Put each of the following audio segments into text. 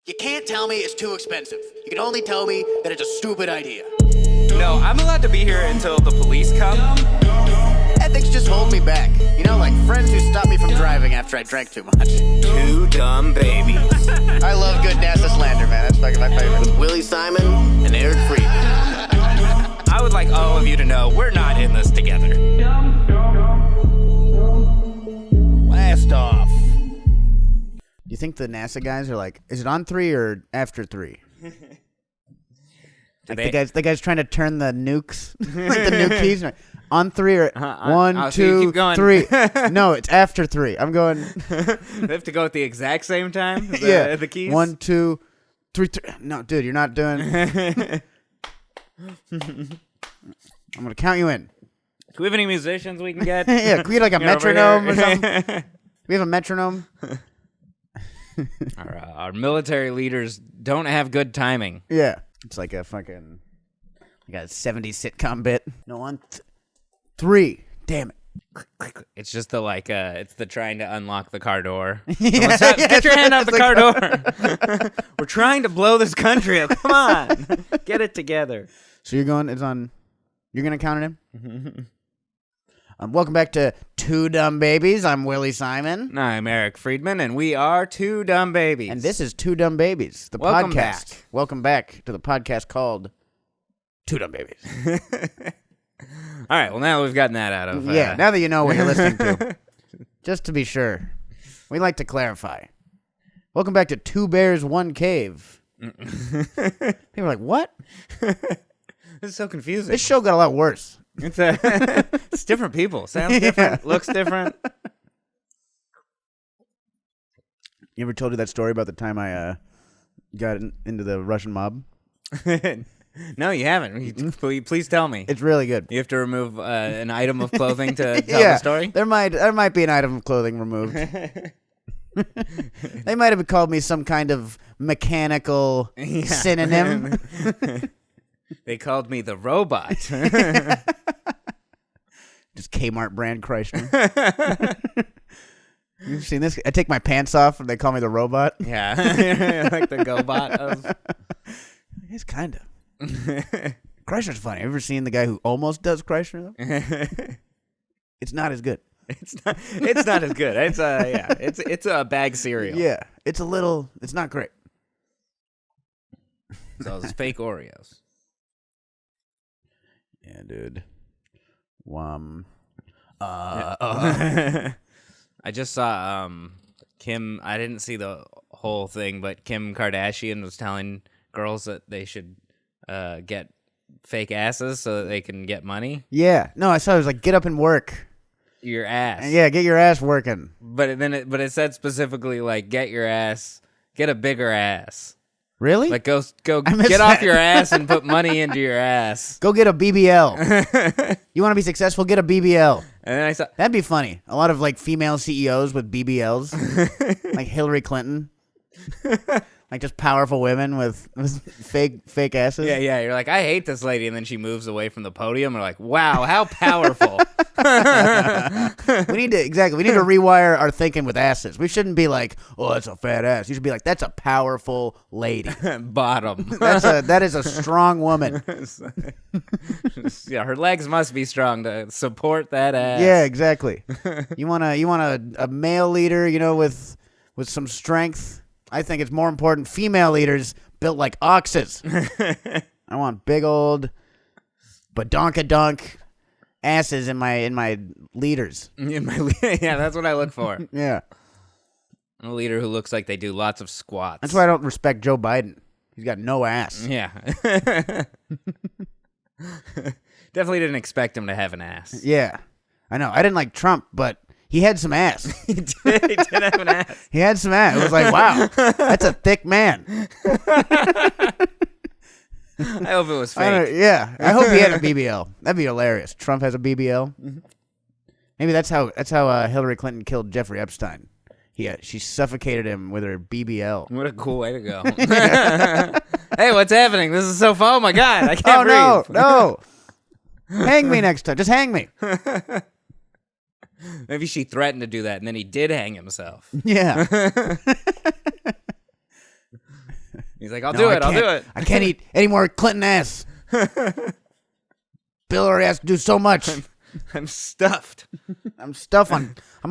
You can't tell me it's too expensive. You can only tell me that it's a stupid idea. No, I'm allowed to be here until the police come. Ethics just hold me back. You know, like friends who stop me from driving after I drank too much. Two dumb babies. I love good NASA slander, man. That's fucking my favorite. With Willie Simon and Eric Freedman. I would like all of you to know we're not in this together. Blast off. Do you think the NASA guys are like, is it on 3 or after 3? Like the guys trying to turn the nukes, like the nuke keys. On 3 or 1, 2, 3. No, it's after 3. I'm going. They have to go at the exact same time. Yeah, the keys. 1, 2, 3. No, dude, you're not doing. I'm gonna count you in. Do we have any musicians we can get? Yeah, can we get like a metronome or something? We have a metronome. Our military leaders don't have good timing. Yeah, it's like a fucking like a 70s sitcom bit. No, on 3. Damn it. It's just the it's the trying to unlock the car door. Yeah, Get your hand out the car door. We're trying to blow this country up. Come on, get it together. So you're going. It's on. You're gonna count it in. Welcome back to Two Dumb Babies. I'm Willie Simon. I'm Eric Freedman, and we are Two Dumb Babies. And this is Two Dumb Babies, the Welcome podcast. Back. Welcome back to the podcast called Two Dumb Babies. All right, well, now we've gotten that out of... Yeah, now that you know what you're listening to. Just to be sure, we like to clarify. Welcome back to Two Bears, One Cave. People are like, what? This is so confusing. This show got a lot worse. It's different people. Sounds different. Looks different. You ever told you that story about the time I got into the Russian mob? No, you haven't. Please tell me. It's really good. You have to remove an item of clothing to tell Yeah, the story? There might be an item of clothing removed. They might have called me some kind of mechanical synonym. They called me the robot. Just Kmart brand Chrysler. You've seen this? I take my pants off and they call me the robot. Yeah, like the GoBot of... It's kind of. Chrysler's funny. Have you ever seen the guy who almost does Chrysler, though? It's not as good. It's not as good. It's a bag cereal. Yeah, it's not great. So it's fake Oreos. Yeah, dude. I just saw Kim. I didn't see the whole thing, but Kim Kardashian was telling girls that they should get fake asses so that they can get money. Yeah. No, I saw it was like, get up and work. Your ass. Yeah, get your ass working. But it said specifically like get a bigger ass. Really? Like go get off your ass and put money into your ass. Go get a BBL. You want to be successful? Get a BBL. And then I saw that'd be funny. A lot of like female CEOs with BBLs, like Hillary Clinton. Like just powerful women with fake asses. Yeah. You're like, I hate this lady, and then she moves away from the podium. We're like, wow, how powerful. We need to rewire our thinking with asses. We shouldn't be like, oh, that's a fat ass. You should be like, that's a powerful lady. Bottom. That is a strong woman. Yeah, her legs must be strong to support that ass. Yeah, exactly. You want a male leader, with some strength. I think it's more important female leaders built like oxes. I want big old badonkadonk asses in my leaders. Yeah, that's what I look for. Yeah. A leader who looks like they do lots of squats. That's why I don't respect Joe Biden. He's got no ass. Yeah. Definitely didn't expect him to have an ass. Yeah. I know. I didn't like Trump, but he had some ass. He did have an ass. He had some ass. It was like, wow, that's a thick man. I hope it was fake. I hope he had a BBL. That'd be hilarious. Trump has a BBL. Mm-hmm. Maybe that's how Hillary Clinton killed Jeffrey Epstein. She suffocated him with her BBL. What a cool way to go. Hey, what's happening? This is so fun. Oh my God, I can't breathe. No. Hang me next time. Just hang me. Maybe she threatened to do that, and then he did hang himself. Yeah. He's like, I'll do it. I can't eat any more Clinton ass. Bill already has to do so much. I'm stuffed. I'm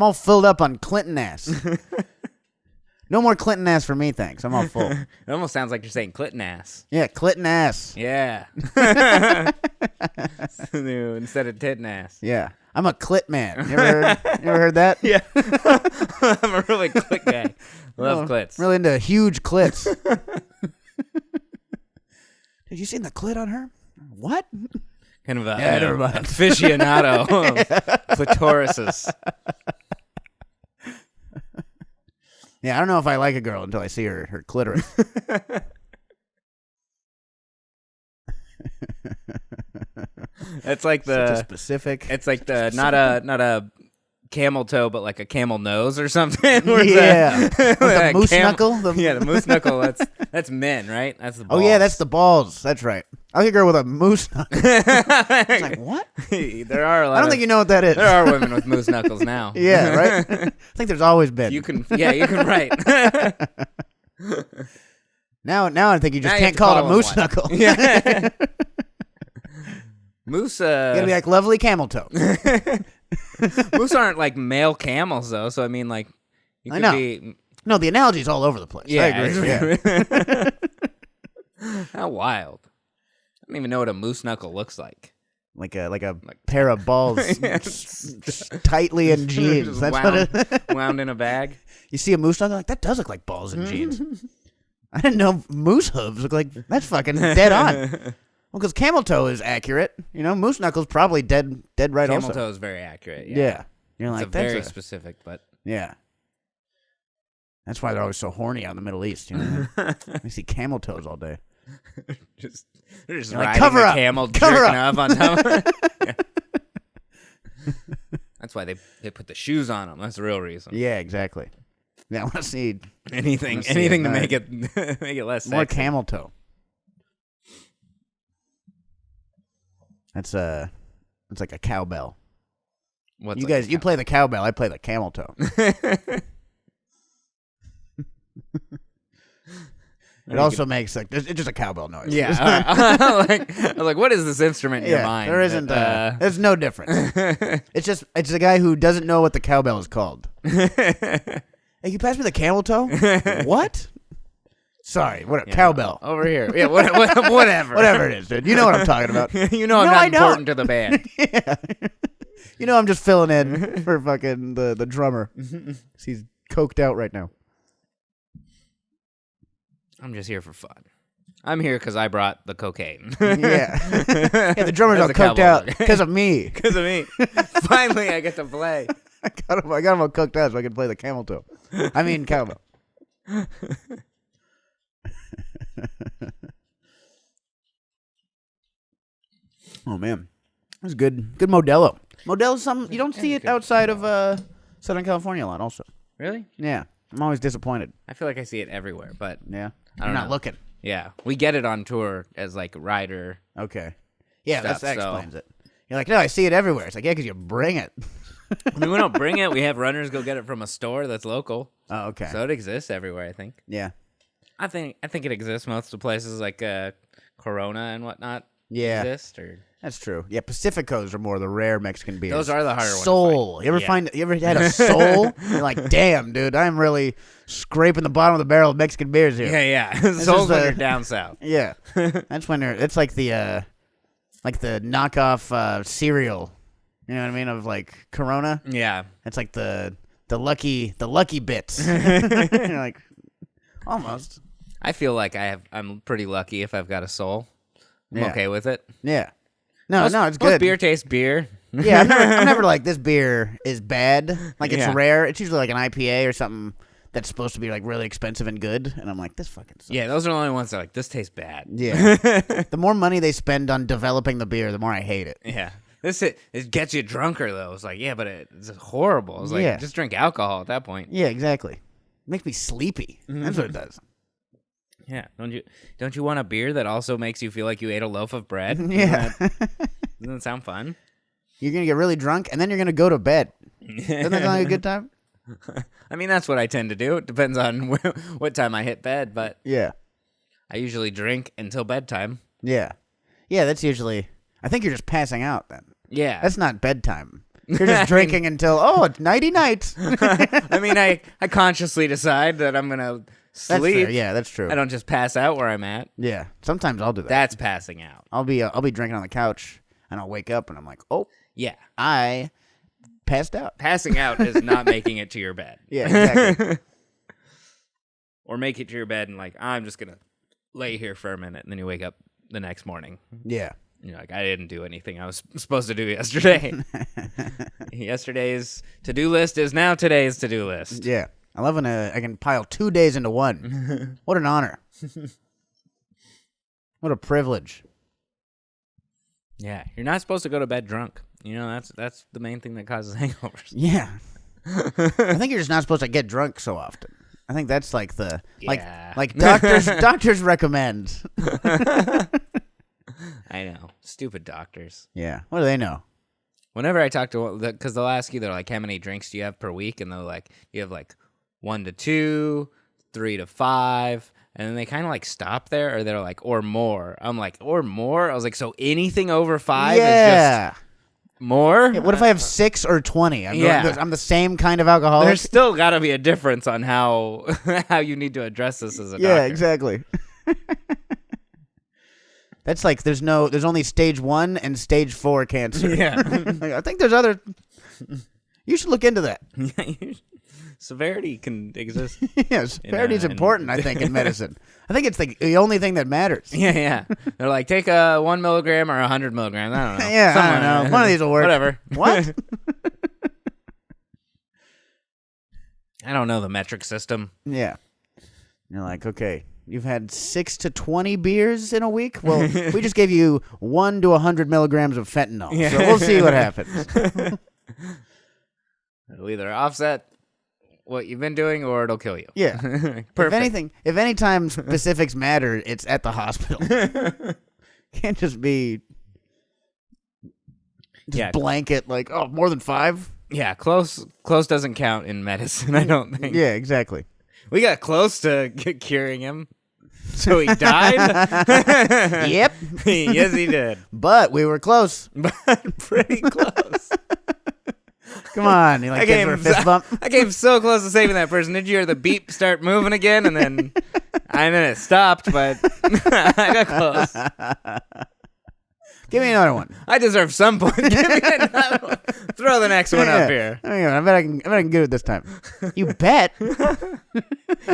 all filled up on Clinton ass. No more Clinton ass for me, thanks. I'm all full. It almost sounds like you're saying Clinton ass. Yeah, Clinton ass. Yeah. Instead of tittin' ass. Yeah. I'm a clit man. You ever heard that? Yeah. I'm a really clit guy. Love clits. Really into huge clits. Did you see the clit on her? What? Kind of never mind. aficionado of clitorises. Yeah, I don't know if I like a girl until I see her clitoris. It's like Such a specific. It's like the not a camel toe, but like a camel nose or something. Yeah, the moose knuckle. Yeah, the moose knuckle. That's men, right? That's the balls. Oh yeah, that's the balls. That's right. I like a girl with a moose knuckle. It's like what? There are a lot. I don't think you know what that is. There are women with moose knuckles now. Yeah, right. I think there's always been. You can right. Now I think you just can't call it a moose knuckle. Yeah. Moose. You gotta be like lovely camel toe. Moose aren't like male camels though, so I mean like. You could I know. Be... No, the analogy's all over the place. Yeah, I agree. Yeah. How wild! I don't even know what a moose knuckle looks like. Like a pair of balls tightly in jeans. Just That's wound, what it wound in a bag. You see a moose knuckle, like that does look like balls in jeans. I didn't know moose hooves look like that's fucking dead on. Well, because camel toe is accurate. You know, moose knuckle's probably dead right Camel also. toe is very accurate. Yeah. You're like, it's very specific, but yeah. That's why they're always so horny out in the Middle East. You know, I see camel toes all day. they're just You're like, riding cover the up, camel, cover jerking up. up on top of it. Yeah. That's why they put the shoes on them. That's the real reason. Yeah, exactly. Yeah, I want to see anything to make it make it less more sexy. camel toe. That's like a cowbell. What's You like guys, you play the cowbell. I play the camel toe. It also makes like it's just a cowbell noise. Yeah, I was like, what is this instrument in your mind? There isn't. There's no difference. It's a guy who doesn't know what the cowbell is called. Hey, you pass me the camel toe? What? Sorry, what? Cowbell over here. Yeah, whatever. Whatever it is, dude. You know what I'm talking about. You know I'm not important to the band. Yeah. You know I'm just filling in for fucking the drummer. He's coked out right now. I'm just here for fun. I'm here because I brought the cocaine. Yeah. The drummer's all coked out because of me. Because of me. Finally, I get to play. I got him all coked out so I can play the camel toe. I mean cowbell. Oh man, that's good. Good Modelo. Modelo's something you don't see it outside of Southern California a lot. Also, really? Yeah, I'm always disappointed. I feel like I see it everywhere, but Yeah, I'm not looking. Yeah, we get it on tour as like rider. Okay, yeah, that Stuff, explains it. You're like, no, I see it everywhere. It's like, yeah, because you bring it. I mean, we don't bring it. We have runners go get it from a store that's local. Oh, okay. So it exists everywhere, I think. Yeah. I think it exists most of the places like Corona and whatnot. Yeah. Exist or That's true. Yeah, Pacificos are more the rare Mexican beers. those are the harder ones. Soul. You ever had a Soul? You're like, damn, dude, I'm really scraping the bottom of the barrel of Mexican beers here. Yeah. Soul's when you're down south. Yeah. That's when it's like the knockoff cereal. You know what I mean? Of like Corona. Yeah. It's like the lucky bits. You're like, almost. I feel like I'm pretty lucky if I've got a Soul. I'm okay with it. Yeah. No, it's Most good. beer tastes beer. Yeah, I'm never like, this beer is bad. Like, it's Yeah. rare. It's usually like an IPA or something that's supposed to be like really expensive and good. And I'm like, this fucking sucks. Yeah, those are the only ones that are like, this tastes bad. Yeah. The more money they spend on developing the beer, the more I hate it. Yeah. It gets you drunker, though. It's like, yeah, but it's horrible. It's like, just drink alcohol at that point. Yeah, exactly. It makes me sleepy. That's what it does. Yeah. Don't you want a beer that also makes you feel like you ate a loaf of bread? Yeah. Doesn't that sound fun? You're going to get really drunk, and then you're going to go to bed. Doesn't that sound like a good time? I mean, that's what I tend to do. It depends on what time I hit bed, but Yeah. I usually drink until bedtime. Yeah. Yeah, that's usually... I think you're just passing out then. Yeah. That's not bedtime. You're just drinking until, it's nighty-night. I mean, I consciously decide that I'm going to sleep. That's fair. Yeah, that's true. I don't just pass out where I'm at. Yeah, sometimes I'll do that. That's passing out. I'll be drinking on the couch, and I'll wake up, and I'm like, oh, Yeah. I passed out. Passing out is not making it to your bed. Yeah, exactly. Or make it to your bed and like, I'm just going to lay here for a minute, and then you wake up the next morning. Yeah. You're like, I didn't do anything I was supposed to do yesterday. Yesterday's to-do list is now today's to-do list. Yeah. I love when I can pile 2 days into one. What an honor. What a privilege. Yeah, you're not supposed to go to bed drunk. You know, that's the main thing that causes hangovers. Yeah. I think you're just not supposed to get drunk so often. I think that's like the like doctors recommend. I know. Stupid doctors. Yeah. What do they know? Whenever I talk to, because they'll ask you, they're like, how many drinks do you have per week? And they're like, you have like 1 to 2, 3 to 5. And then they kind of like stop there, or they're like, or more. I'm like, or more? I was like, so anything over 5 is just more? Yeah, what if I have 6 or 20? I'm the same kind of alcoholic. There's still got to be a difference on how you need to address this as a doctor. Yeah, exactly. That's like there's only stage 1 and stage 4 cancer. Yeah. Like, I think there's other. You should look into that. Severity can exist. Yeah, severity is important, I think, in medicine. I think it's the only thing that matters. Yeah. They're like, take a 1 milligram or 100 milligrams. I don't know. Yeah, I don't know. One of these will work. Whatever. What? I don't know the metric system. Yeah. You're like, okay, you've had 6 to 20 beers in a week? Well, we just gave you 1 to 100 milligrams of fentanyl. Yeah. So we'll see what happens. It'll either offset what you've been doing or it'll kill you. Yeah. Perfect. If any time specifics matter, it's at the hospital. Can't just be blanket like, more than 5? Yeah, close doesn't count in medicine, I don't think. Yeah, exactly. We got close to curing him. So he died? Yep. Yes, he did. But we were close. But pretty close. Come on. You like kids for a fist bump? I came so close to saving that person. Did you hear the beep start moving again? And then it stopped, but I got close. Give me another one. I deserve some point. Give me another one. Throw the next one up here. I bet I can get it this time. You bet?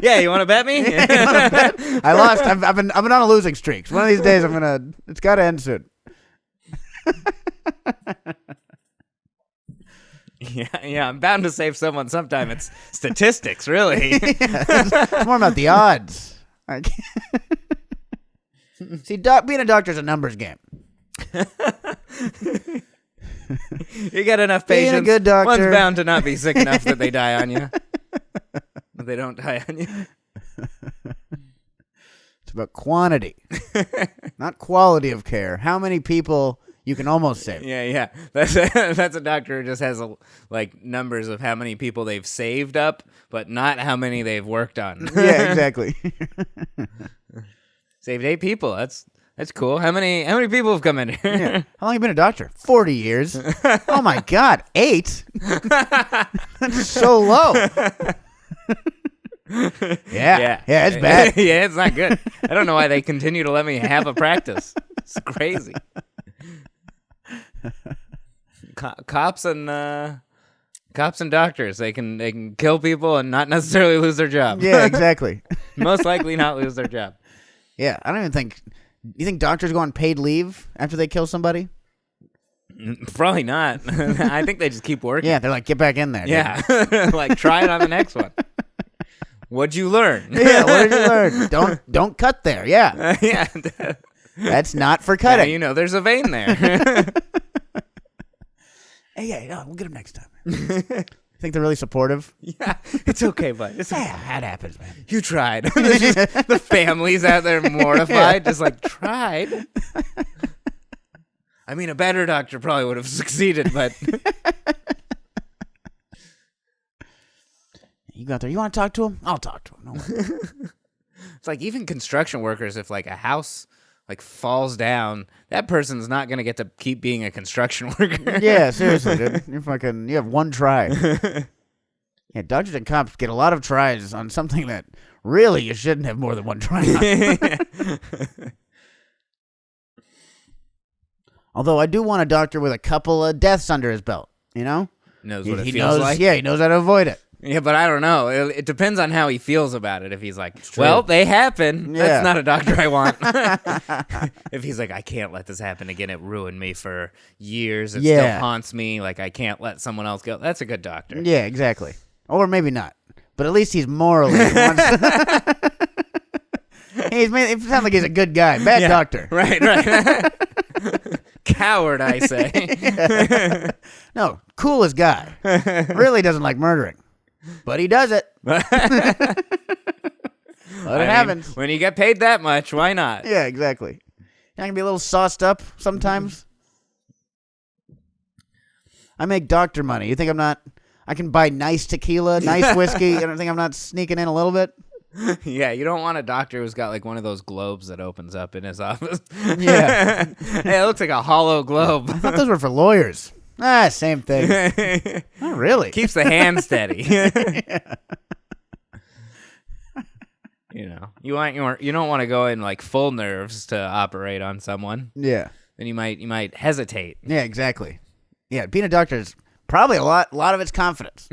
Yeah, you want to bet me? I lost. I've been on a losing streak. One of these days, it's got to end soon. Yeah, I'm bound to save someone sometime. It's statistics, really. It's more about the odds. See, being a doctor is a numbers game. You got enough patients. Being a good doctor. One's bound to not be sick enough that they die on you. But they don't die on you. It's about quantity, not quality of care. How many people you can almost save. Yeah. That's a doctor who just has numbers of how many people they've saved up, but not how many they've worked on. Yeah, exactly. Saved 8 people. That's cool. How many people have come in here? Yeah. How long have you been a doctor? 40 years. Oh my God, 8? That's so low. Yeah, it's bad. Yeah, it's not good. I don't know why they continue to let me have a practice. It's crazy. Cops and doctors, they can kill people and not necessarily lose their job. Yeah, exactly. Most likely not lose their job. Yeah, I don't even think. You think doctors go on paid leave after they kill somebody? Probably not. I think they just keep working. Yeah, they're like, get back in there. Yeah, like try it on the next one. What'd you learn? Yeah, what did you learn? Don't cut there. Yeah, yeah. That's not for cutting. Yeah, there's a vein there. Hey, we'll get him next time. Think they're really supportive? Yeah, it's okay, bud. It's okay. Yeah, that happens, man. You tried. The families out there mortified, just like, tried. I mean, a better doctor probably would have succeeded, but... You go out there. You want to talk to him? I'll talk to him. No It's like even construction workers, if like a house like falls down, that person's not gonna get to keep being a construction worker. Yeah, seriously, dude. You have one try. Yeah, doctors and cops get a lot of tries on something that really you shouldn't have more than one try on. Although I do want a doctor with a couple of deaths under his belt, you know? Knows what it he feels knows, like. Yeah, he knows how to avoid it. Yeah, but I don't know. It depends on how he feels about it. If he's like, well, they happen. Yeah. That's not a doctor I want. If he's like, I can't let this happen again. It ruined me for years. It still haunts me. Like, I can't let someone else go. That's a good doctor. Yeah, exactly. Or maybe not. But at least he's morally. He sounds like he's a good guy. Bad doctor. Right. Coward, I say. No, coolest guy. Really doesn't like murdering. But he does it. But it happens. When you get paid that much, why not? Yeah, exactly. I can be a little sauced up sometimes. I make doctor money. You think I'm not... I can buy nice tequila, nice whiskey. You don't think I'm not sneaking in a little bit? Yeah, you don't want a doctor who's got like one of those globes that opens up in his office. Yeah. Hey, it looks like a hollow globe. I thought those were for lawyers. Same thing. Not really. Keeps the hand steady. Yeah. You know, you don't want to go in like full nerves to operate on someone. Yeah. Then you might hesitate. Yeah, exactly. Yeah, being a doctor is probably a lot of it's confidence.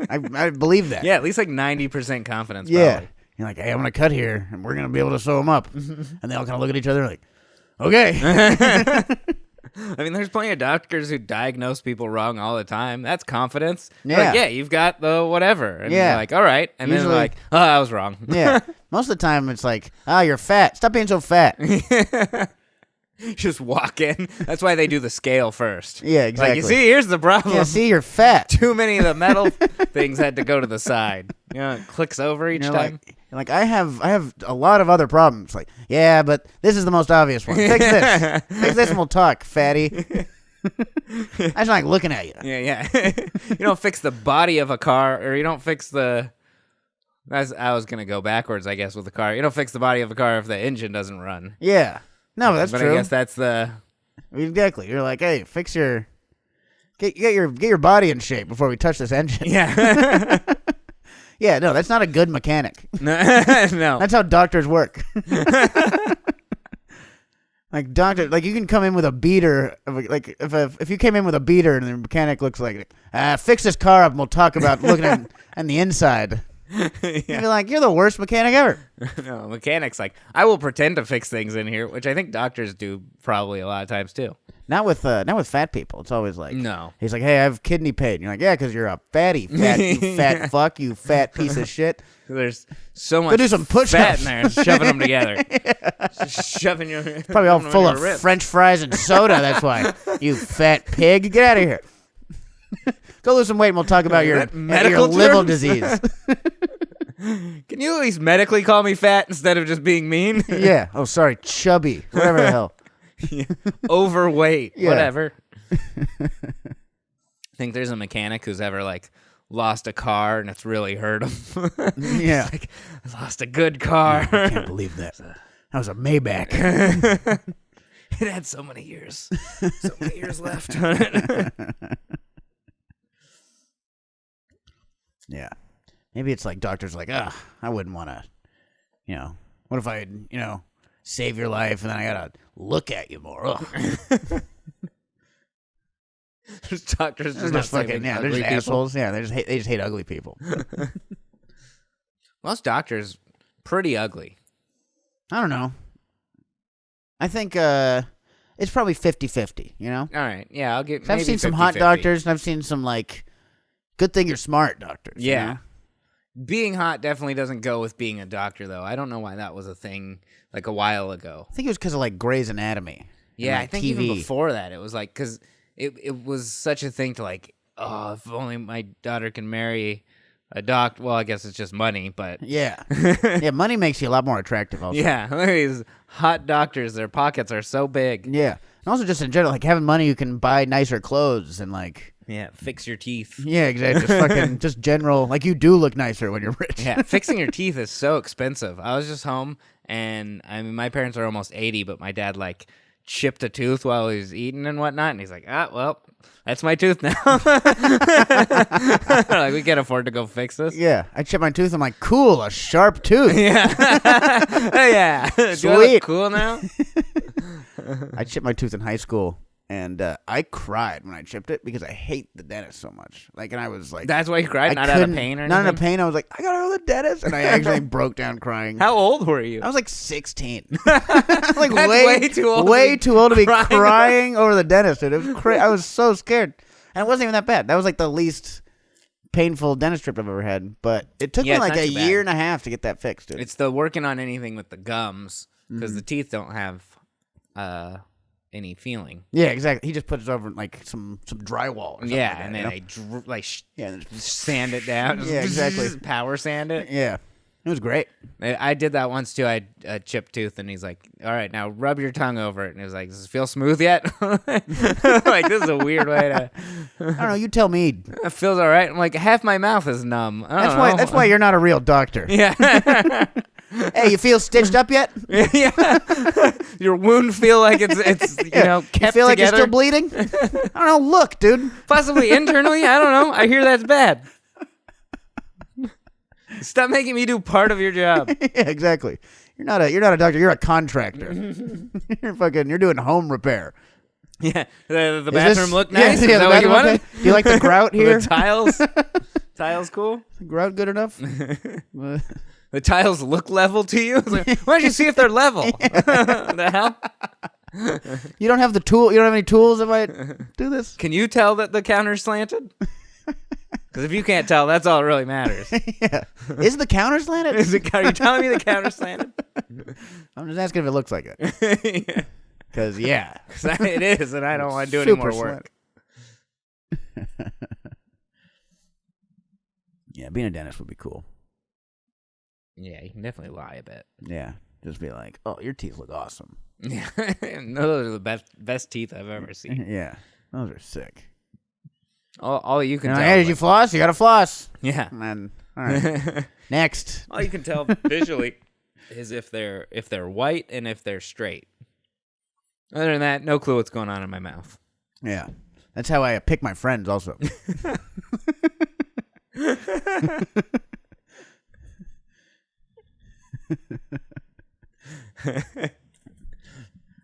I believe that. Yeah, at least like 90% confidence. Yeah. Probably. You're like, hey, I'm going to cut here, and we're going to be able to sew them up. And they all kind of look at each other like, okay. I mean, there's plenty of doctors who diagnose people wrong all the time. That's confidence. Yeah. Like, yeah, you've got the whatever. And Yeah. you're like, all right. And then they're like, oh, I was wrong. Yeah. Most of the time, it's like, you're fat. Stop being so fat. Just walk in. That's why they do the scale first. Yeah, exactly. Like, you see, here's the problem. Yeah, see, you're fat. Too many of the metal things had to go to the side. You know, it clicks over each time. Like I have a lot of other problems. Like, yeah, but this is the most obvious one. Fix this. Fix this and we'll talk, fatty. I just like looking at you. Yeah. You don't fix the body of a car, or you don't fix the... I was going to go backwards, I guess, with the car. You don't fix the body of a car if the engine doesn't run. Yeah. No, that's but true. I guess that's the... Exactly. You're like, hey, fix your... Get your body in shape before we touch this engine. Yeah. Yeah, no, that's not a good mechanic. No. That's how doctors work. Like you can come in with a beater. Like if you came in with a beater and the mechanic looks like, fix this car up and we'll talk about looking at the inside. Yeah. You'd be like, you're the worst mechanic ever. No, mechanic's like, I will pretend to fix things in here, which I think doctors do probably a lot of times too. Not with fat people. It's always like, no. He's like, hey, I have kidney pain. And you're like, yeah, because you're a fatty, you fat fuck, you fat piece of shit. There's so much Go do some push-ups. fat in there, shoving them together. Just shoving your... Probably all full of French fries and soda, that's why. You fat pig. Get out of here. Go lose some weight and we'll talk about your liver disease. Can you at least medically call me fat instead of just being mean? Yeah. Oh, sorry. Chubby. Whatever the hell. Yeah. Overweight. Yeah. Whatever. Think there's a mechanic who's ever like lost a car and it's really hurt him. Yeah. Like, I lost a good car. I can't believe that. That was a Maybach. It had so many years. So many years left. Yeah. Maybe it's like doctors like, I wouldn't want to, what if I, save your life and then I got to look at you more. There's doctors They're just fucking, they're just assholes. Yeah, they just hate ugly people. Most doctors, pretty ugly. I don't know. I think it's probably 50-50, All right. Yeah, I'll get. I've seen some hot doctors and I've seen some like, good thing you're smart doctors. Yeah. Being hot definitely doesn't go with being a doctor, though. I don't know why that was a thing like a while ago. I think it was because of like Grey's Anatomy. Yeah, like, I think TV. even before that, it was like, because it was such a thing to like, oh, if only my daughter can marry a doctor. Well, I guess it's just money, but. Yeah. Yeah, money makes you a lot more attractive also. Yeah, look at these hot doctors. Their pockets are so big. Yeah. And also just in general, like having money, you can buy nicer clothes and like. Yeah, fix your teeth. Yeah, exactly. Just fucking, just general. Like you do look nicer when you're rich. Yeah, fixing your teeth is so expensive. I was just home, and I mean, my parents are almost 80, but my dad like chipped a tooth while he was eating and whatnot, and he's like, well, that's my tooth now. Like, we can't afford to go fix this. Yeah, I chipped my tooth. I'm like, cool, a sharp tooth. Yeah. Yeah. Do I Sweet. look cool now? I chipped my tooth in high school, and I cried when I chipped it because I hate the dentist so much. Like, and I was like, That's why you cried? Not out of pain or anything? Not out of pain. I was like, I gotta go to the dentist, and I actually broke down crying. How old were you? I was like 16. Like That's way too old. way too old to be crying. crying over the dentist, dude. It was I was so scared, and it wasn't even that bad. That was like the least painful dentist trip I've ever had. But it took me it's like not a too bad. year and a half to get that fixed, dude. It's the working on anything with the gums, because the teeth don't have any feeling. Yeah, exactly. He just puts it over like some drywall. Or something Yeah, like that, and you then know? they Yeah, and sand it down. Yeah, exactly. Power sand it. yeah, it was great. I did that once too. I had a chipped tooth, and he's like, "All right, now rub your tongue over it." And he was like, "Does it feel smooth yet?" Like, this is a weird way to. I don't know. You tell me. It feels all right. I'm like, half my mouth is numb. I don't know. That's why you're not a real doctor. Yeah. Hey, you feel stitched up yet? Yeah. Your wound feel like it's you know kept You feel like together. you're still bleeding? I don't know. Look, dude. Possibly internally. I don't know. I hear that's bad. Stop making me do part of your job. Yeah, exactly. You're not a doctor. You're a contractor. You're doing home repair. Yeah. The Is bathroom this- look nice. Yeah, Is the that what you bathroom wanted? okay? Do you like the grout here? The tiles. Tiles cool. Grout good enough? The tiles look level to you. Like, why don't you see if they're level? The hell? You don't have the tool. You don't have any tools that might do this. Can you tell that the counter's slanted? Because if you can't tell, that's all that really matters. Yeah. Is the counter slanted? Are you telling me the counter's slanted? I'm just asking if it looks like it. Yeah. Because yeah, 'Cause it is, and I don't want to do any Super more work. yeah, being a dentist would be cool. Yeah, you can definitely lie a bit. Yeah, just be like, oh, your teeth look awesome. Yeah, no, those are the best teeth I've ever seen. Yeah, those are sick. All you can You know, tell. hey, did you floss? You got to floss. Yeah. And then, all right, next. All you can tell visually is if they're white and if they're straight. Other than that, no clue what's going on in my mouth. Yeah, that's how I pick my friends. Also.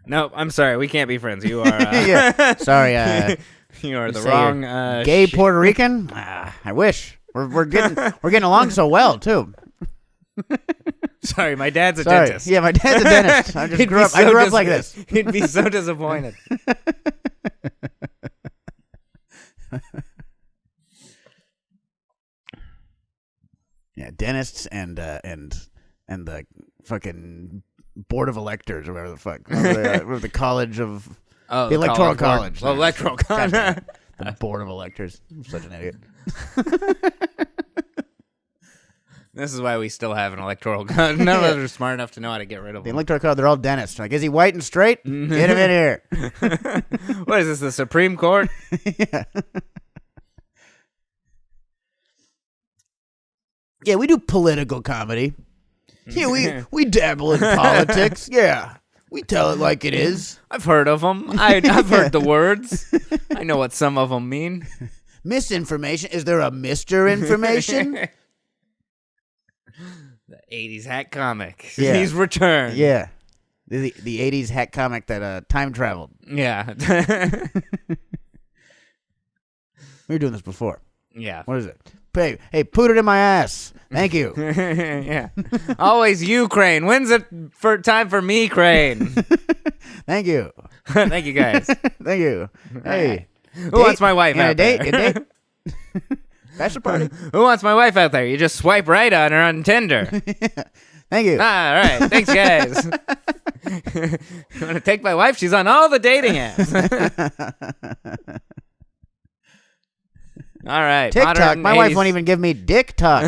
No, I'm sorry. We can't be friends. You are. Yeah. Sorry. You are the say wrong. Gay Puerto Rican. I wish we're getting along so well too. Sorry, my dad's a Sorry. dentist. Yeah, my dad's a dentist. I just He'd grew be up. I so grew up like this. He'd be so disappointed. Yeah, dentists and the fucking board of electors or whatever the fuck. Or the college of Oh, the electoral college. Well, electoral college. The board of electors. I'm such an idiot. This is why we still have an electoral college. None of us are smart enough to know how to get rid of The them. electoral college. They're all dentists. Like, is he white and straight? Get him in here. What is this? The Supreme Court? Yeah. Yeah, we do political comedy. Yeah, we dabble in politics. Yeah, we tell it like it is. I've heard of them. I've heard the words. I know what some of them mean. Misinformation. Is there a Mr. Information? The 80s hack comic. Yeah. He's returned. Yeah. The 80s hack comic that time traveled. Yeah. We were doing this before. Yeah. What is it? Hey, put it in my ass. Thank you. Yeah. Always you, Crane. When's it time for me, Crane? Thank you. Thank you, guys. Thank you. Hey. Who wants my wife out there? A date? Bachelor party. Who wants my wife out there? You just swipe right on her on Tinder. Thank you. All right. Thanks, guys. You want to take my wife? She's on all the dating apps. All right. TikTok. modern My wife 80s. won't even give me dick talk.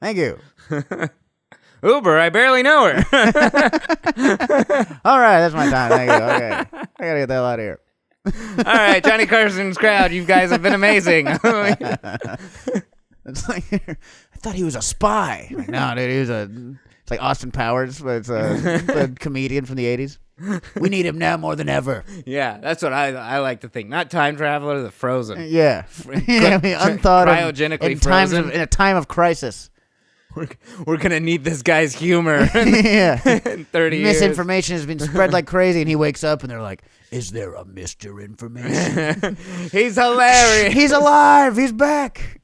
Thank you. Uber, I barely know her. All right, that's my time. Thank you. Okay. I gotta get the hell out of here. All right, Johnny Carson's crowd, you guys have been amazing. It's like, I thought he was a spy. Like, no, dude, it's like Austin Powers, but it's a comedian from the 80s. We need him now more than ever. Yeah, that's what I like to think. Not time traveler, the Frozen. Yeah. I mean, unthought of. Cryogenically frozen. In a time of crisis. We're going to need this guy's humor Yeah. in 30 years. Misinformation has been spread like crazy, and he wakes up, and they're like, is there a Mr. Information? He's hilarious. He's alive. He's back.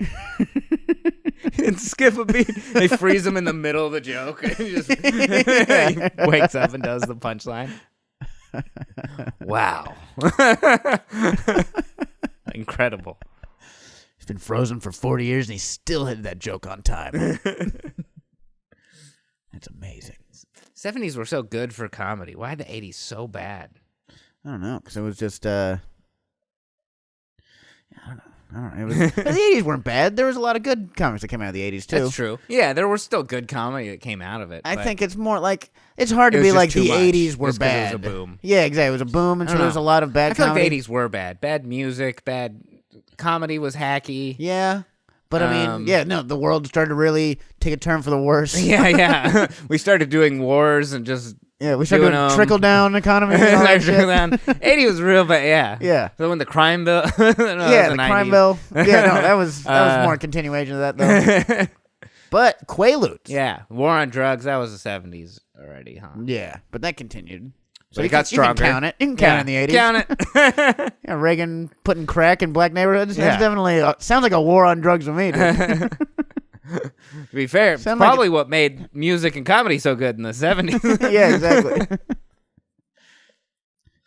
And skip a beat. They freeze him in the middle of the joke. And he wakes up and does the punchline. Wow. Incredible. He's been frozen for 40 years, and he still hit that joke on time. That's amazing. 70s were so good for comedy. Why the 80s so bad? I don't know, because it was just, I don't know. It was, the 80s weren't bad. There was a lot of good comics that came out of the 80s, too. That's true. Yeah, there was still good comedy that came out of it. I think it's more like, it's hard to be like the 80s were bad. It was a boom. Yeah, exactly. It was a boom, and so there was a lot of bad I feel comedy. like the 80s were bad. Bad music, bad comedy was hacky. Yeah. But I mean, the world started to really take a turn for the worse. Yeah. We started doing wars and just we started doing trickle-down economy and all that shit. 80 was real, but yeah. Yeah. So when the crime bill... the crime bill. Yeah, no, that was more a continuation of that, though. But Quaaludes. Yeah, war on drugs, that was the 70s already, huh? Yeah, but that continued. But it got stronger. You can count it. You can count it in the 80s. Count it. Yeah, Reagan putting crack in black neighborhoods. Yeah. That's definitely sounds like a war on drugs to me, dude. To be fair, probably what made music and comedy so good in the 70s. Yeah, exactly.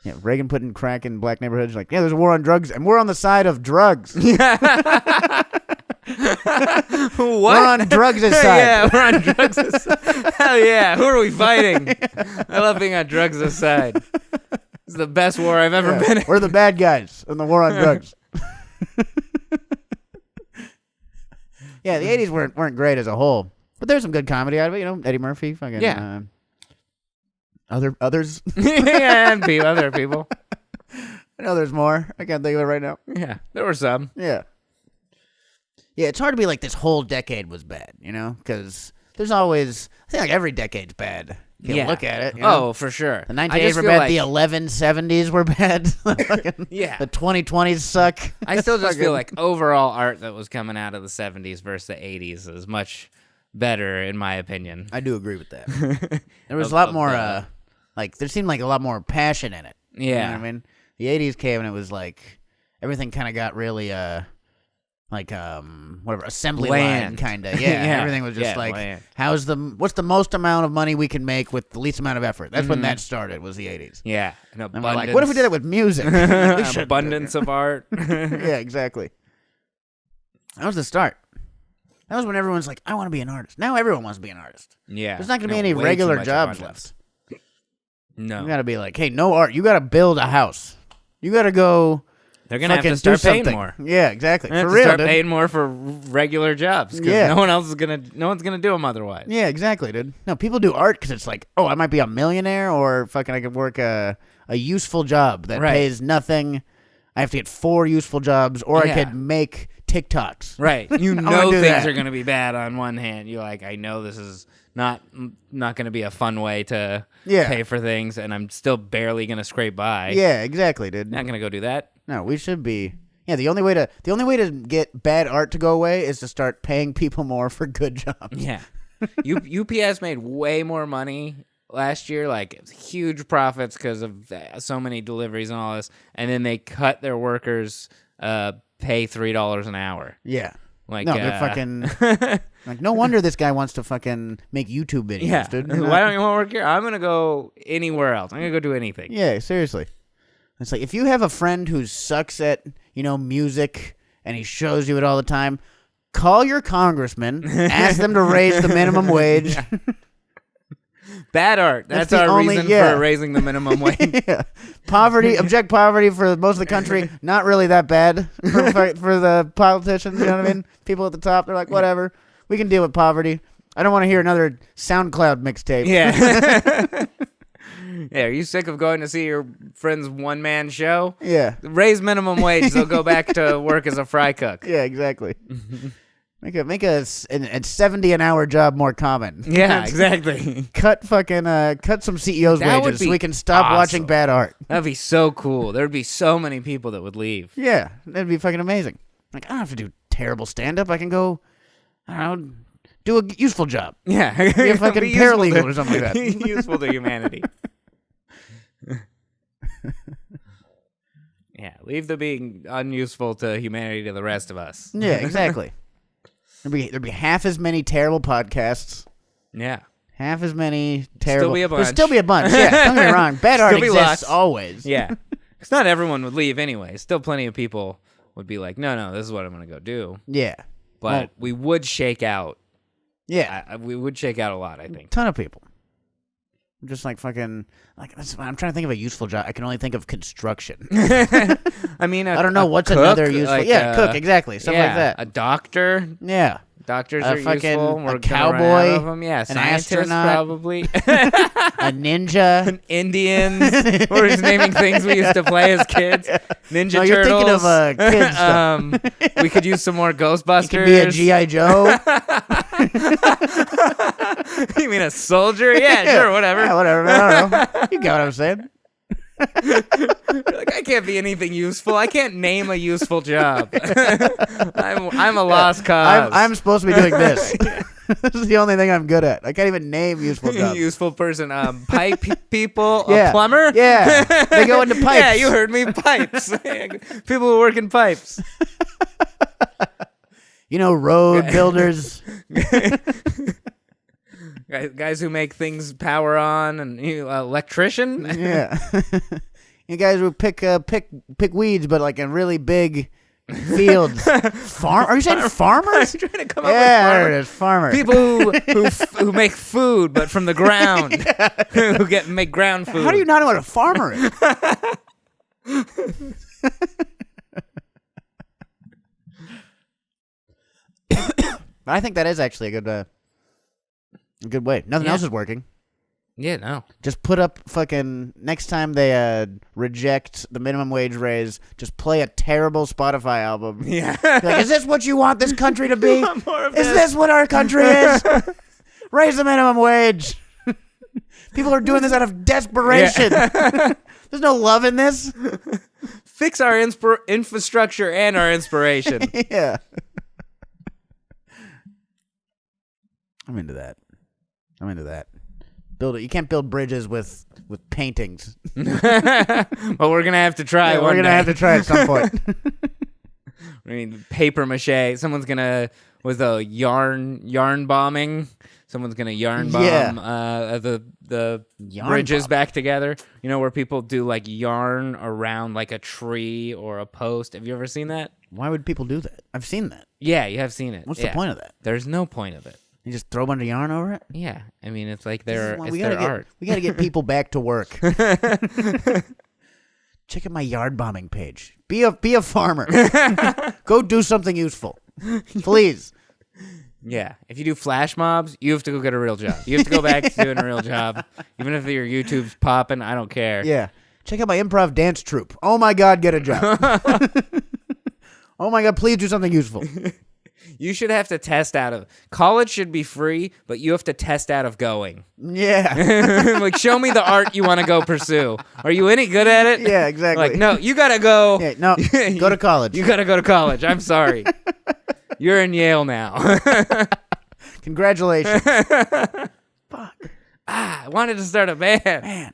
Yeah, Reagan putting crack in black neighborhoods. Like, yeah, there's a war on drugs, and we're on the side of drugs. What? We're on drugs' side. Yeah, we're on drugs' side. Hell yeah. Who are we fighting? I love being on drugs' side. It's the best war I've ever been in. We're the bad guys in the war on drugs. Yeah, the 80s weren't great as a whole. But there's some good comedy out of it, Eddie Murphy, fucking others. Yeah, and other people. I know there's more. I can't think of it right now. Yeah, there were some. Yeah. Yeah, it's hard to be like this whole decade was bad, because there's always, I think like every decade's bad. You look at it. Oh, for sure. The 1980s were bad. The 1170s were bad. Yeah. The 2020s suck. I still just feel like overall art that was coming out of the 70s versus the 80s is much better, in my opinion. I do agree with that. There was a lot more, there seemed like a lot more passion in it. Yeah. You know what I mean? The 80s came and it was like, everything kind of got really, assembly line kind of. Yeah, everything was just land. What's the most amount of money we can make with the least amount of effort? That's when that started, was the 80s. Yeah. And we're like, what if we did it with music? Abundance of art. Yeah, exactly. That was the start. That was when everyone's like, I want to be an artist. Now everyone wants to be an artist. Yeah. There's not going to be any regular jobs left. No. You got to be like, hey, no art. You got to build a house. You got to go... They're going to have to start paying more. Yeah, exactly. For real, start paying more for regular jobs because no one's going to do them otherwise. Yeah, exactly, dude. No, people do art because it's like, I might be a millionaire or fucking I could work a useful job that pays nothing. I have to get 4 useful jobs or I could make TikToks. Right. You know things are going to be bad on one hand. You're like, I know this is not going to be a fun way to pay for things and I'm still barely going to scrape by. Yeah, exactly, dude. Not going to go do that. No, we should be. Yeah, the only way to get bad art to go away is to start paying people more for good jobs. Yeah. UPS made way more money last year, like huge profits because of so many deliveries and all this, and then they cut their workers pay $3 an hour. Yeah. Like, no, they're fucking like, no wonder this guy wants to fucking make YouTube videos, dude. Why don't you want to work here? I'm going to go anywhere else. I'm going to go do anything. Yeah, seriously. It's like, if you have a friend who sucks at, music, and he shows you it all the time, call your congressman, ask them to raise the minimum wage. Bad art. That's our reason for raising the minimum wage. Poverty, abject poverty for most of the country, not really that bad for the politicians, you know what I mean? People at the top, they're like, whatever, we can deal with poverty. I don't want to hear another SoundCloud mixtape. Yeah. Yeah, are you sick of going to see your friend's one-man show? Yeah. Raise minimum wage, they'll go back to work as a fry cook. Yeah, exactly. Make a 70 an hour job more common. Yeah, exactly. Cut some CEOs' That would wages so be we can stop watching awesome. bad art. That'd be so cool. There'd be so many people that would leave. Yeah, that'd be fucking amazing. Like, I don't have to do terrible stand-up. I can go, I don't know, do a useful job. Yeah. Be a fucking Be useful paralegal to- or something like that. Useful to humanity. Yeah, leave the being unuseful to humanity to the rest of us. Yeah, exactly. There'd be half as many terrible podcasts. Yeah. Half as many terrible. Still be a bunch. There'd still be a bunch. Yeah, don't get me wrong. Bad art Still be exists lots. always. Yeah. Because not everyone would leave anyway. Still plenty of people would be like, no, this is what I'm going to go do. Yeah. But Well, we would shake out. yeah. We would shake out a lot, I think. Ton of people. Just like fucking I'm trying to think of a useful job. I can only think of construction. I mean, I don't know what's cook, another useful. like, Yeah, cook exactly. Stuff like that. A doctor. Yeah. Doctors A are fucking- useful. a We're cowboy, gonna run out of them. Yeah, an scientists astronaut. probably. A ninja. Indians. We're just naming things we used to play as kids. Ninja No, you're Turtles. thinking of kids stuff. We could use some more Ghostbusters. You could be a G.I. Joe. You mean a soldier? Yeah, sure, whatever. Yeah, whatever. I don't know. You got what I'm saying. Like, I can't be anything useful. I can't name a useful job. I'm a lost cause. I'm supposed to be doing this. This is the only thing I'm good at. I can't even name useful jobs. Useful person. Pipe people. Yeah. A plumber. Yeah. They go into pipes. Yeah, you heard me. Pipes. People who work in pipes. You know, road builders. Guys who make things power on, and electrician. Yeah. You guys who pick weeds, but like in really big fields. Are you saying farmers? I'm trying to come up Yeah, with there it is. Farmer. people who make food, but from the ground. Who make ground food. How do you not know what a farmer is? But I think that is actually a good way. Nothing Yeah. else is working. Yeah, no. Just put up fucking next time they reject the minimum wage raise. Just play a terrible Spotify album. Yeah. Be like, is this what you want this country to be? More of Is this what our country is? Raise the minimum wage. People are doing this out of desperation. There's no love in this. Fix our infrastructure and our inspiration. Yeah. I'm into that. Build it. You can't build bridges with paintings. But we're gonna have to try. Yeah, we're gonna have to try at some point. I mean, paper mache. Someone's gonna with a yarn bombing. Someone's gonna yarn bomb the Yarn bridges bomb. back together. You know, where people do like yarn around like a tree or a post. Have you ever seen that? Why would people do that? I've seen that. Yeah, you have seen it. What's Yeah. the point of that? There's no point of it. You just throw a bunch of yarn over it? Yeah, I mean, it's like This is their why it's we their gotta art. We gotta get people back to work. Check out my yard bombing page. Be a farmer. Go do something useful, please. Yeah, if you do flash mobs, you have to go get a real job. You have to go back to doing a real job, even if your YouTube's popping. I don't care. Yeah. Check out my improv dance troupe. Oh my God, get a job. Oh my God, please do something useful. You should have to test out of college. Should be free, but you have to test out of going. Yeah. Like, show me the art you want to go pursue. Are you any good at it? Yeah, exactly. Like, no, you gotta go. Yeah, no, go to college. You gotta go to college. I'm sorry. You're in Yale now. Congratulations. I wanted to start a band. Man.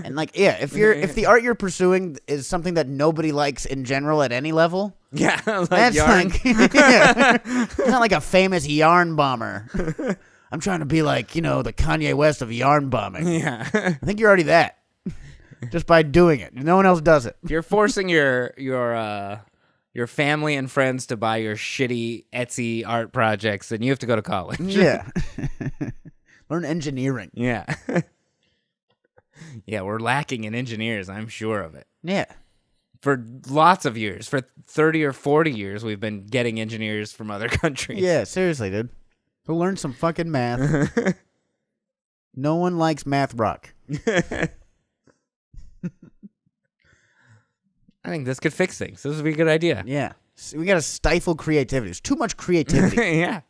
And like, yeah, if the art you're pursuing is something that nobody likes in general at any level, Yeah, like that's yarn. like, yeah. It's not like a famous yarn bomber. I'm trying to be like, the Kanye West of yarn bombing. Yeah. I think you're already that. Just by doing it. No one else does it. You're forcing your family and friends to buy your shitty Etsy art projects, and you have to go to college. Yeah. Learn engineering. Yeah. Yeah, we're lacking in engineers, I'm sure of it. Yeah. For lots of years, for 30 or 40 years, we've been getting engineers from other countries. Yeah, seriously, dude. Go learn some fucking math. No one likes math rock. I think this could fix things. This would be a good idea. Yeah. So we got to stifle creativity. There's too much creativity. Yeah.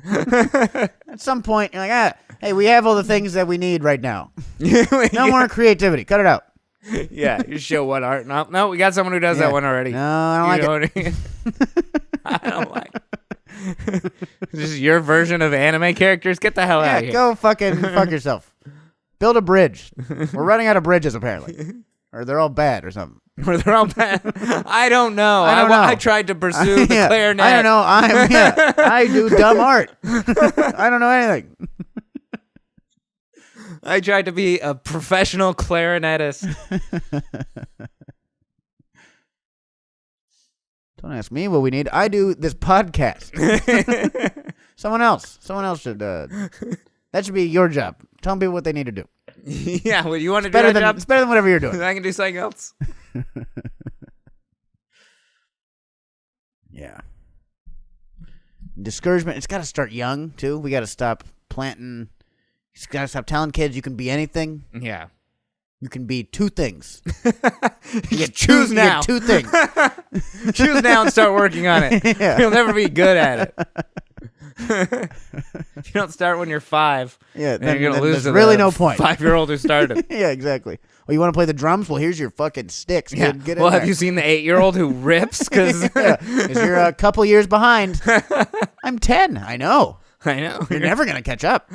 At some point, you're like, hey, we have all the things that we need right now. No more creativity. Cut it out. Yeah, you show one art. No, we got someone who does that one already. No, I don't like it. I don't like it. This is your version of anime characters? Get the hell out of here. Go fucking fuck yourself. Build a bridge. We're running out of bridges, apparently. Or they're all bad or something. Or they're all bad. I don't know. I tried to pursue the clarinet. I don't know. I do dumb art. I don't know anything. I tried to be a professional clarinetist. Don't ask me what we need. I do this podcast. Someone else should. That should be your job. Tell people what they need to do. Yeah, well, you want to do that job? It's better than whatever you're doing. I can do something else. Yeah. Discouragement. It's got to start young too. We got to stop planting. You got to stop telling kids you can be anything. Yeah. You can be two things. You choose now. You get two things. Choose now and start working on it. Yeah. You'll never be good at it. If you don't start when you're 5, then you're going to lose to really the no point. 5-year-old who started. Yeah, exactly. Oh, you want to play the drums? Well, here's your fucking sticks. Yeah. Dude. Get Well, in have there. you seen the 8-year-old who rips? Because you're a couple years behind. I'm 10. I know. I know. You're never going to catch up.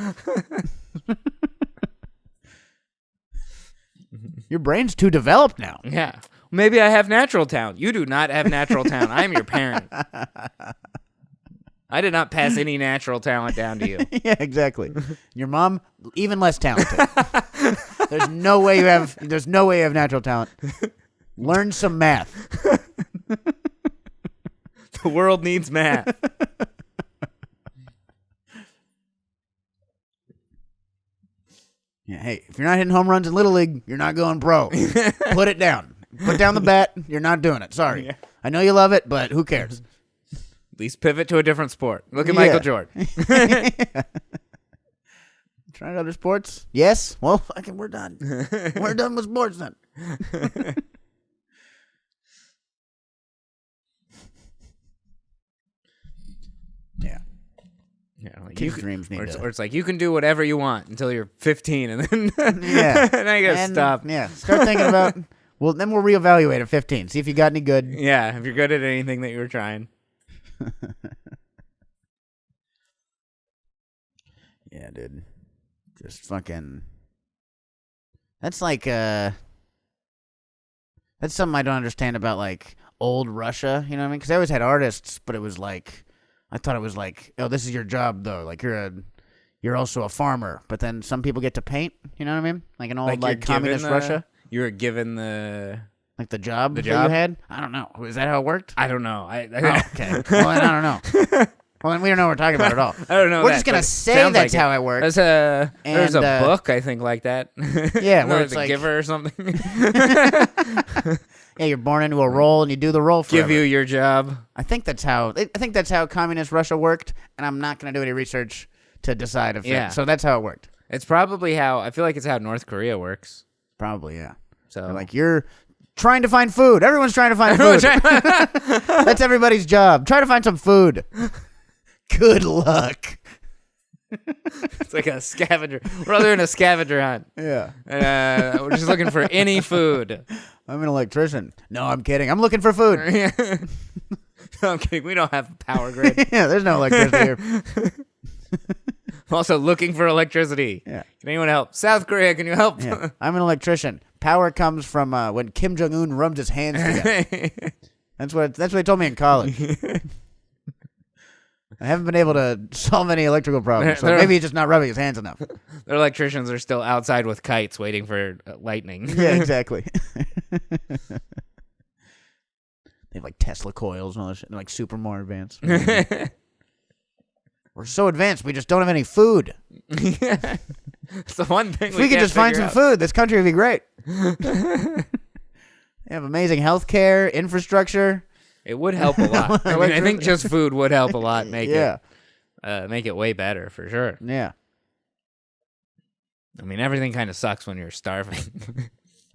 Your brain's too developed now. Yeah. Maybe I have natural talent. You do not have natural talent. I'm your parent. I did not pass any natural talent down to you. Yeah, exactly. Your mom, even less talented. There's no way you have natural talent. Learn some math. The world needs math. Yeah, hey, if you're not hitting home runs in Little League, you're not going pro. Put it down. Put down the bat. You're not doing it. Sorry. Yeah. I know you love it, but who cares? At least pivot to a different sport. Look at Michael Jordan. Trying other sports? Yes? Well, fucking we're done. We're done with sports then. Yeah. Yeah, like Kids' dreams need or it's like you can do whatever you want until you're 15, and then yeah, and then you gotta stop. Yeah, start thinking about. Well, then we'll reevaluate at 15. See if you got any good. Yeah, if you're good at anything that you were trying. Yeah, dude. Just fucking. That's like that's something I don't understand about like old Russia. You know what I mean? Because I always had artists, but it was like. I thought it was like, oh, this is your job though. Like you're also a farmer. But then some people get to paint. You know what I mean? Like an old like communist Russia. You were given the job that you had. I don't know. Is that how it worked? I don't know. Okay. Well, then I don't know. Well, then we don't know what we're talking about at all. I don't know. We're just gonna say that's how it works. There's a book I think like that. Yeah, where it's like Giver or something. Yeah, you're born into a role and you do the role forever. Give you your job. I think that's how communist Russia worked, and I'm not going to do any research to decide if so that's how it worked. It's probably how I feel like it's how North Korea works. Probably, yeah. So they're like you're trying to find food. Everyone's trying to find food. That's everybody's job. Try to find some food. Good luck. It's like a scavenger. We're all doing a scavenger hunt. Yeah. We're just looking for any food. I'm an electrician. No, I'm kidding. I'm looking for food. No, I'm kidding. We don't have a power grid. Yeah, there's no electricity here. I'm also looking for electricity. Yeah. Can anyone help? South Korea, can you help? Yeah. I'm an electrician. Power comes from when Kim Jong-un rubs his hands together. That's what they told me in college. I haven't been able to solve any electrical problems, so maybe he's just not rubbing his hands enough. Their electricians are still outside with kites waiting for lightning. Yeah, exactly. They have like Tesla coils and all that shit. They're like super more advanced. We're so advanced, we just don't have any food. Yeah. It's the one thing if we could just find some food, this country would be great. They have amazing health care, infrastructure. It would help a lot. I think just food would help a lot. Make it way better for sure. Yeah. I mean, everything kind of sucks when you're starving.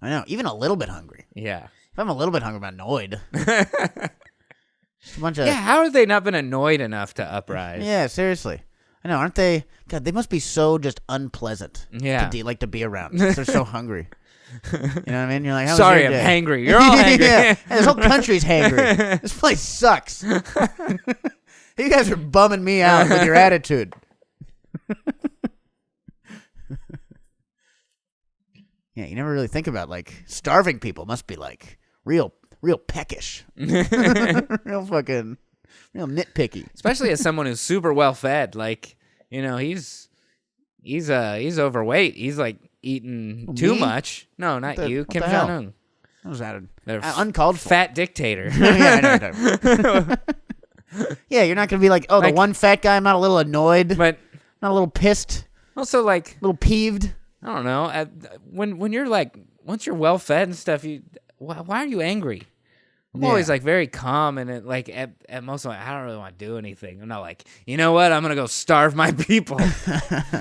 I know. Even a little bit hungry. Yeah. If I'm a little bit hungry, I'm annoyed. Just a bunch of... Yeah, how have they not been annoyed enough to uprise? Yeah, seriously. I know, aren't they? God, they must be so just unpleasant. Yeah. To be around. They're so hungry. You know what I mean? You're like, sorry, I'm hangry. You're all hangry. Yeah. Hey, this whole country's hangry. This place sucks. You guys are bumming me out with your attitude. Yeah, you never really think about, like, starving people must be, like, real peckish. real nitpicky. Especially as someone who's super well fed. Like, you know, he's overweight. He's, like, eating too much. No, not you. Kim Jong-un. What was that? Uncalled for. Fat dictator. Yeah, I know what you're talking about. Yeah, you're not going to be like, the one fat guy, I'm not a little annoyed. But not a little pissed. Also, like... A little peeved. I don't know. When you're, like... Once you're well fed and stuff, why are you angry? I'm always, like, very calm, and at most, I don't really want to do anything. I'm not like, you know what? I'm going to go starve my people.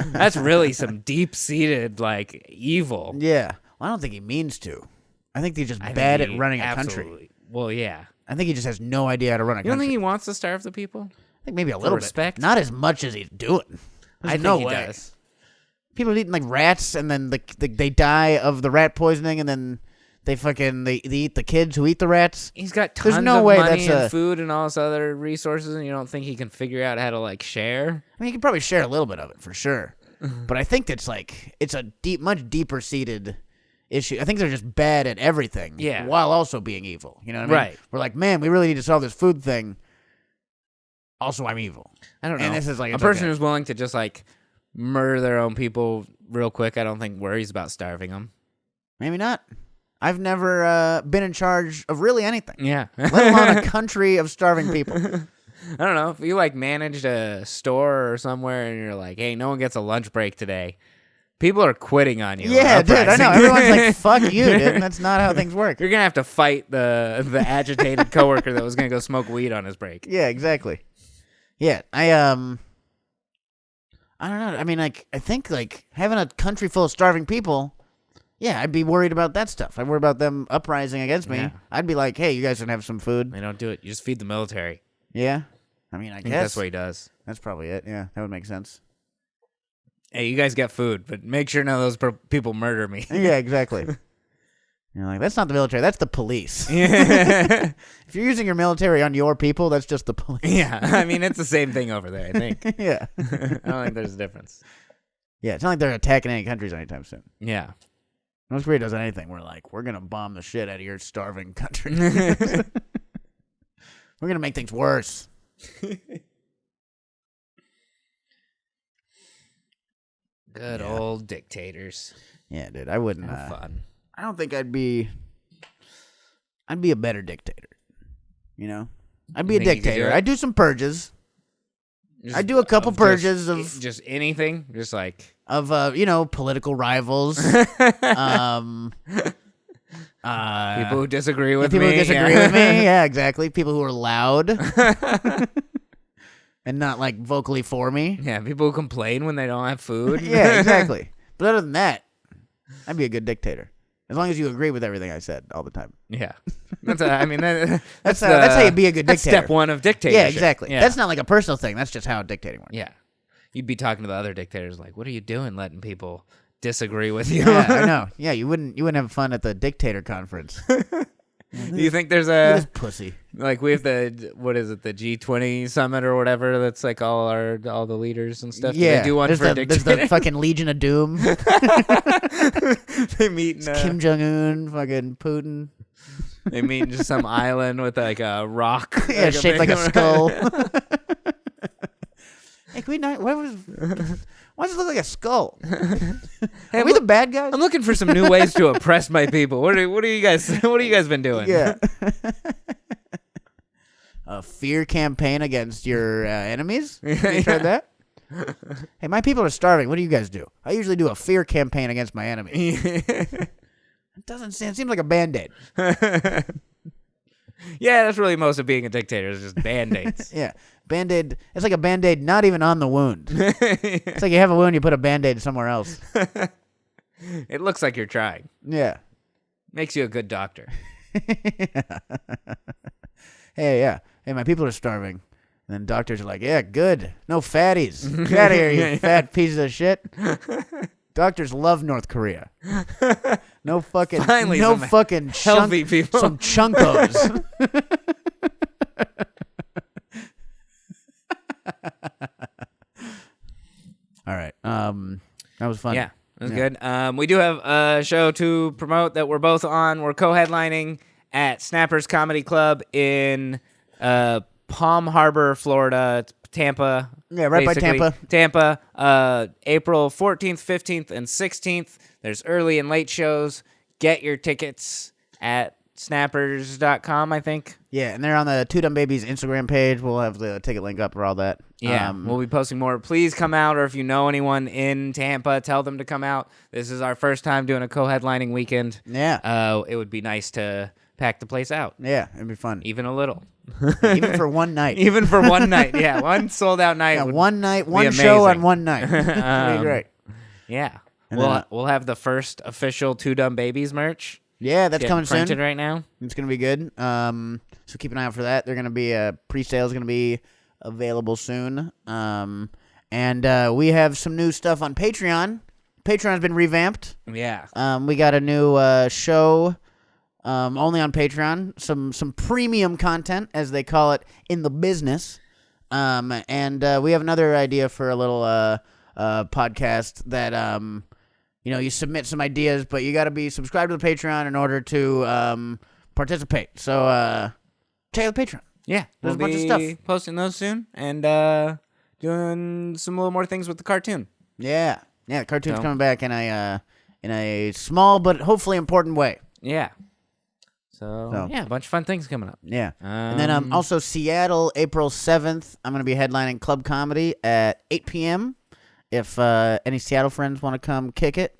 That's really some deep-seated, like, evil. Yeah. Well, I don't think he means to. I think he's just bad at running a country. Well, yeah. I think he just has no idea how to run a country. You don't think he wants to starve the people? I think maybe a little respect? bit. Not as much as he's doing. I no think way. he does. People are eating, like, rats, and then they die of the rat poisoning, and then... They eat the kids who eat the rats. He's got tons of money and food and all this other resources, and you don't think he can figure out how to, like, share? I mean, he can probably share a little bit of it for sure, but I think it's a much deeper seated issue. I think they're just bad at everything, while also being evil. You know what I mean? Right. We're like, man, we really need to solve this food thing. Also, I'm evil. I don't know. And this is like a person who's willing to just like murder their own people real quick. I don't think worries about starving them. Maybe not. I've never been in charge of really anything. Yeah. Let alone a country of starving people. I don't know. If you, like, managed a store or somewhere and you're like, hey, no one gets a lunch break today, people are quitting on you. Yeah, dude, I know. Everyone's like, fuck you, dude. That's not how things work. You're going to have to fight the agitated coworker that was going to go smoke weed on his break. Yeah, exactly. Yeah, I don't know. I mean, like, I think, like, having a country full of starving people... Yeah, I'd be worried about that stuff. I'd worry about them uprising against me. Yeah. I'd be like, hey, you guys can have some food. They don't do it. You just feed the military. Yeah? I mean, I guess. That's what he does. That's probably it. Yeah, that would make sense. Hey, you guys get food, but make sure none of those people murder me. Yeah, exactly. You're like, that's not the military. That's the police. If you're using your military on your people, that's just the police. Yeah, I mean, it's the same thing over there, I think. Yeah. I don't think there's a difference. Yeah, it's not like they're attacking any countries anytime soon. Yeah. North Korea does anything. We're like, we're going to bomb the shit out of your starving country. We're going to make things worse. Good old dictators. Yeah, dude. I wouldn't. Have fun. I don't think I'd be a better dictator. You know? I'd be a dictator. I'd do some purges. I'd do a couple purges of... Just anything? Just like... Of, political rivals. People who disagree with me. People who disagree with me. Yeah, exactly. People who are loud. And not, like, vocally for me. Yeah, people who complain when they don't have food. Yeah, exactly. But other than that, I'd be a good dictator. As long as you agree with everything I said all the time. Yeah. That's how you be a good dictator. That's step one of dictatorship. Yeah, exactly. Yeah. That's not like a personal thing. That's just how dictating works. Yeah. You'd be talking to the other dictators like, what are you doing letting people disagree with you? Yeah, I know. Yeah, you wouldn't have fun at the dictator conference. Do you think there's this pussy? Like we have the the G20 summit or whatever that's like all the leaders and stuff? Yeah, do they do one for a dictator? There's the fucking Legion of Doom. They meet in Kim Jong-un, fucking Putin. They meet in just some island with like a rock. Yeah, like shaped like a skull. Hey, can we not? Why does it look like a skull? Hey, are we the bad guys? I'm looking for some new ways to oppress my people. What are you guys been doing? Yeah. A fear campaign against your enemies? Have you tried that? Hey, my people are starving. What do you guys do? I usually do a fear campaign against my enemies. It seems like a Band-Aid. Yeah, that's really most of being a dictator is just Band-Aids. Yeah. Band-Aid, it's like a Band-Aid not even on the wound. It's like you have a wound, you put a Band-Aid somewhere else. It looks like you're trying. Yeah. Makes you a good doctor. Hey, my people are starving. And then doctors are like, yeah, good. No fatties. Get out of here, you fat pieces of shit. Doctors love North Korea. No fucking, Finally, no some fucking healthy people. Some chunkos. All right. That was fun. Yeah, it was good. We do have a show to promote that we're both on. We're co-headlining at Snappers Comedy Club in Palm Harbor, Florida. It's Tampa. Yeah, right by basically. Tampa. Tampa. April 14th, 15th, and 16th. There's early and late shows. Get your tickets at snappers.com, I think. Yeah, and they're on the Two Dumb Babies Instagram page. We'll have the ticket link up for all that. Yeah, we'll be posting more. Please come out, or if you know anyone in Tampa, tell them to come out. This is our first time doing a co-headlining weekend. Yeah. It would be nice to pack the place out. Yeah, it'd be fun. Even a little. Even for one night. Even for one night. Yeah, one sold-out night. Yeah, would one night, be one amazing. show on one night. It'd be great. Yeah. And We'll have the first official Two Dumb Babies merch. Yeah, that's Getting coming soon. printed right now. It's going to be good. So keep an eye out for that. They're going to be pre-sale is going to be available soon. And we have some new stuff on Patreon. Patreon's been revamped. Yeah. We got a new show only on Patreon. Some premium content, as they call it in the business. And we have another idea for a little podcast that you submit some ideas, but you got to be subscribed to the Patreon in order to participate. So check out the Patreon. Yeah. There's We'll a bunch of be stuff. posting those soon and doing some little more things with the cartoon. Yeah. Yeah, the cartoon's coming back in a small but hopefully important way. Yeah. So yeah, a bunch of fun things coming up. Yeah. And then also Seattle, April 7th, I'm going to be headlining Club Comedy at 8 p.m. If any Seattle friends want to come kick it.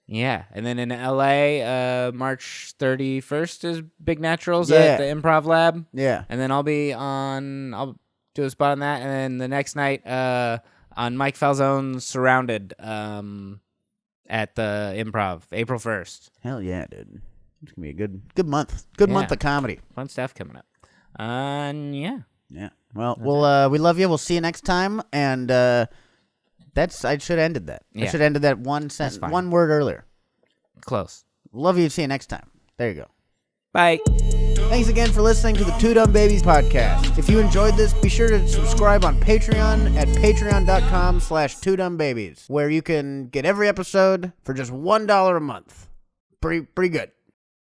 Yeah. And then in LA, March 31st is Big Naturals at the Improv Lab. Yeah. And then I'll do a spot on that. And then the next night on Mike Falzone's Surrounded at the Improv, April 1st. Hell yeah, dude. It's going to be a good month. Good month of comedy. Fun stuff coming up. Yeah. Yeah. Well, we love you. We'll see you next time. And I should have ended that. Yeah. I should have ended that one sentence, one word earlier. Close. Love you. See you next time. There you go. Bye. Thanks again for listening to the Two Dumb Babies podcast. If you enjoyed this, be sure to subscribe on Patreon at patreon.com/twodumbbabies, where you can get every episode for just $1 a month. Pretty good.